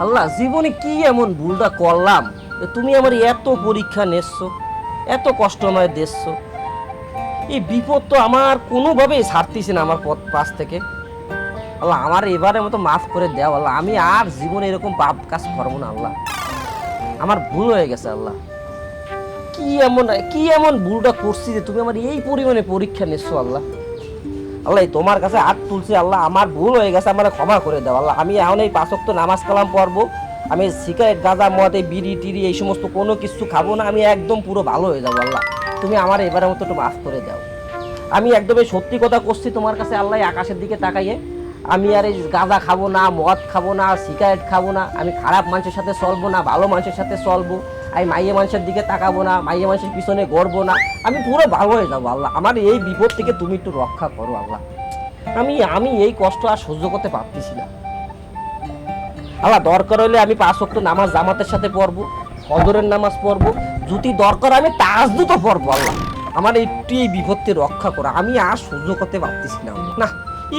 আল্লাহ জীবনে কি এমন ভুলটা করলাম যে তুমি আমার এত পরীক্ষা নিচ্ছো, এত কষ্ট আমায় দিচ্ছো। এই বিপদ তো আমার কোনোভাবেই ছাড়তেছি না আমার পথ পাশ থেকে। আল্লাহ আমার এবারের মতো মাফ করে দেও আল্লাহ, আমি আর জীবনে এরকম পাপ কাজ করবো না আল্লাহ। আমার ভুল হয়ে গেছে আল্লাহ। কি এমন ভুলটা করছি যে তুমি আমার এই পরিমাণে পরীক্ষা নিচ্ছো আল্লাহ। আল্লাহ তোমার কাছে হাত তুলছি আল্লাহ, আমার ভুল হয়ে গেছে, আমার ক্ষমা করে দাও আল্লাহ। আমি এখন এই 5 ওয়াক্ত নামাজ কালাম পড়বো, আমি সিগারেট গাঁজা মদ এই বিড়ি টিড়ি এই সমস্ত কোনো কিছু খাবো না, আমি একদম পুরো ভালো হয়ে যাবো আল্লাহ। তুমি আমার এবারের মতো একটু মাফ করে দাও। আমি একদমই সত্যি কথা করছি তোমার কাছে আল্লাহ, আকাশের দিকে তাকাইয়ে। আমি আর এই গাঁজা খাবো না, মদ খাবো না, সিগারেট খাবো না, আমি খারাপ মানুষের সাথে চলবো না, ভালো মানুষের সাথে চলবো। আমি মাইয়ে মানুষের দিকে তাকাবো না, মাইয়ে মানুষের পিছনে গড়বো না, আমি পুরো ভালো হয়ে যাবো আল্লাহ। আমার এই বিপদ থেকে তুমি একটু রক্ষা করো আল্লাহ। আমি আমি এই কষ্ট আর সহ্য করতে পারতেছি না আল্লাহ। দরকার হলে আমি 5 ওয়াক্ত নামাজ জামাতের সাথে পড়বো, ফজরের নামাজ পড়বো, যদি দরকার আমি তাহাজ্জুদও পড়বো আল্লাহ। আমার একটু এই বিপদ থেকে রক্ষা করো, আমি আর সহ্য করতে পারতেছি না না।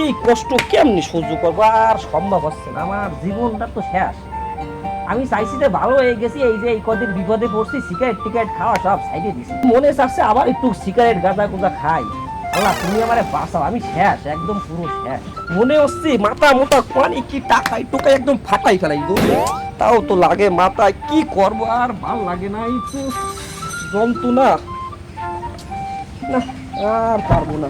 এই কষ্ট কেমনি সহ্য করবো, আর সম্ভব হচ্ছে না, আমার জীবনটা তো শেষ। আমি চাইছি যে ভালো হয়ে গেছি, এই যে এই কদিন বিপদে পড়ছি, সিগারেট টিকারেট খাওয়া সব সাইডে দিছি, মনে চাচ্ছে আবার একটু সিগারেট গাঁজা গুজা খাই। আল্লাহ তুমি আমারে বাঁচাও, আমি শেষ, একদম পুরো শেষ। মনে হচ্ছে মাথা মোটা পানি কি টাকাই টোকাই একদম ফাটাই ফেলাই গো। তাও তো লাগে মাথায়, কি করবো আর ভাল লাগে না, এই তো যন্ত্রণা, না আর পারবো না।